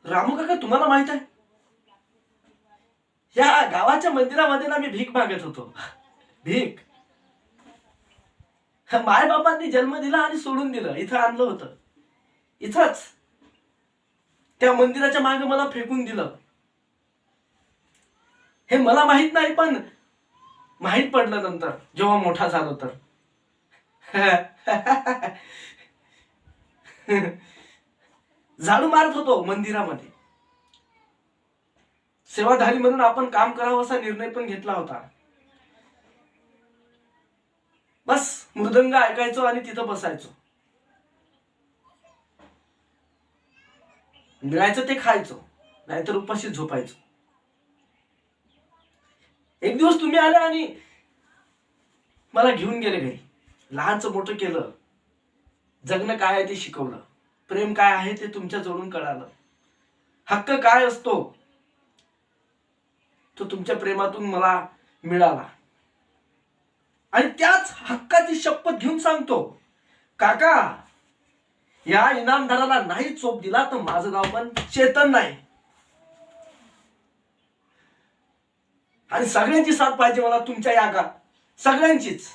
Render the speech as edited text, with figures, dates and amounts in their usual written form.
रामू काका, तुम्हाला माहित आहे, या गावाच्या मंदिरामध्ये ना मी भीक मागत होतो. भीक. माय बापांनी जन्म दिला आणि सोडून दिलं, इथं आणलं होतं, इथंच त्या मंदिराच्या मागे मला फेकून दिलं. हे मला माहित नाही, पण माहित पडलं नंतर जेव्हा मोठा झालो तर. झाडू मारत होतो मंदिरामध्ये, सेवाधारी म्हणून आपण काम करावं असा निर्णय पण घेतला होता. बस मृदंग ऐकायचो आणि तिथं बसायचो, मिळायचं ते खायचो, नाहीतर उपाशी झोपायचो. एक दिवस तुम्ही आले आणि मला घेऊन गेले घरी, लहानचं मोठं केलं, जगणं काय आहे ते शिकवलं, प्रेम काय आहे ते तुमच्या जवळून कळालं, हक्क काय असतो तो तुमच्या प्रेमातून मला मिळाला. आणि त्याच हक्काची शपथ घेऊन सांगतो, काका, या इनामदाराला नाही चोप दिला तर माझं नाव पण चेतन नाही. आणि सगळ्यांची साथ पाहिजे मला तुमच्या या गावात, सगळ्यांचीच.